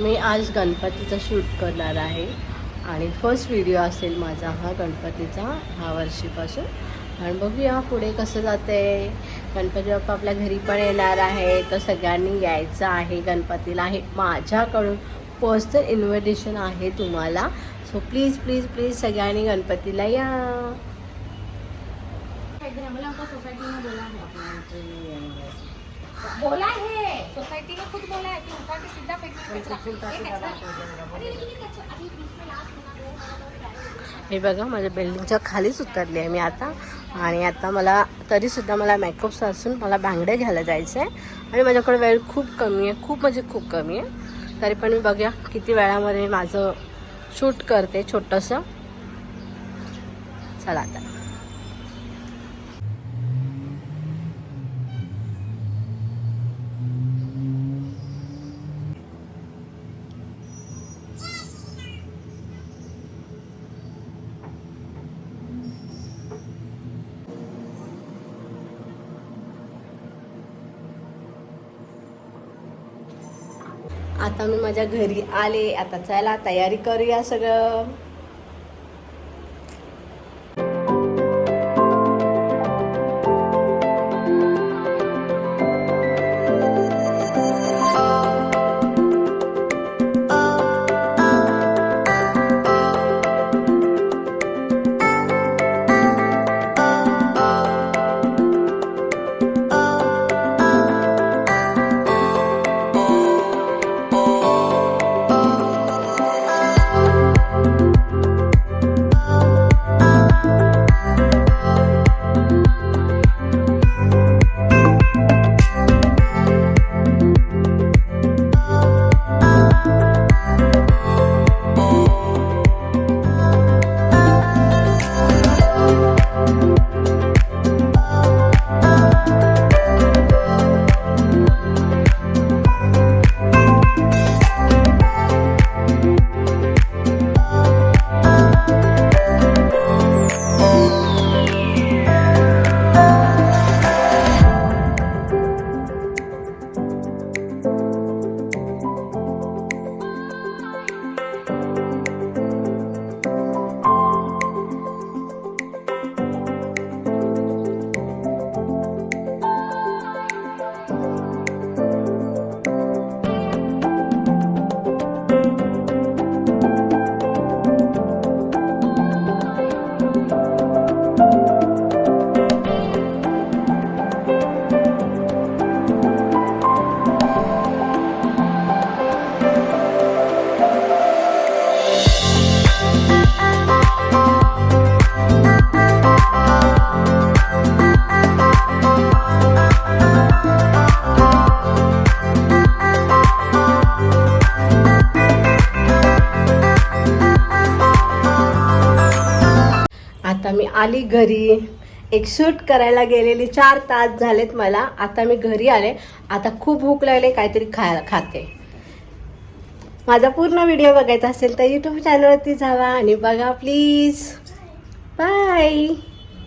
मी आज गणपतीचा शूट करणार आहे आणि फर्स्ट व्हिडिओ असेल माझा हा गणपतीचा ह्या वर्षीपासून. आणि बघूया पुढे कसं जाते. गणपती बाप्पा आपल्या घरी पण येणार आहे, तर सगळ्यांनी यायचं आहे गणपतीला. आहे माझ्याकडून पर्सनल इन्व्हिटेशन आहे तुम्हाला. सो प्लीज प्लीज प्लीज सगळ्यांनी गणपतीला या. बोला है सोसाइटी में खुद बोला है कि उठा के सीधा हे बघा माझ्या बिल्डिंगच्या खालीच उतरली आहे मी आता. आणि आता मला तरीसुद्धा मला मेकअप असून मला बांगड्या घ्यायला जायचं आहे आणि माझ्याकडे वेळ खूप कमी आहे, खूप म्हणजे खूप कमी आहे. तरी पण मी बघूया किती वेळामध्ये माझं शूट करते छोटंसं. चला आता. आता मी माझ्या घरी आले. आता चला तयारी करूया सगळं. आता मी आली घरी. एक शूट करायला गेलेली 4 तास झालेत मला. आता मी घरी आले. आता खूप भूक लागले, काहीतरी खाते. माझा पूर्ण व्हिडिओ बघायचा असेल तर यूट्यूब चॅनलवरती जावा आणि बघा प्लीज. बाय.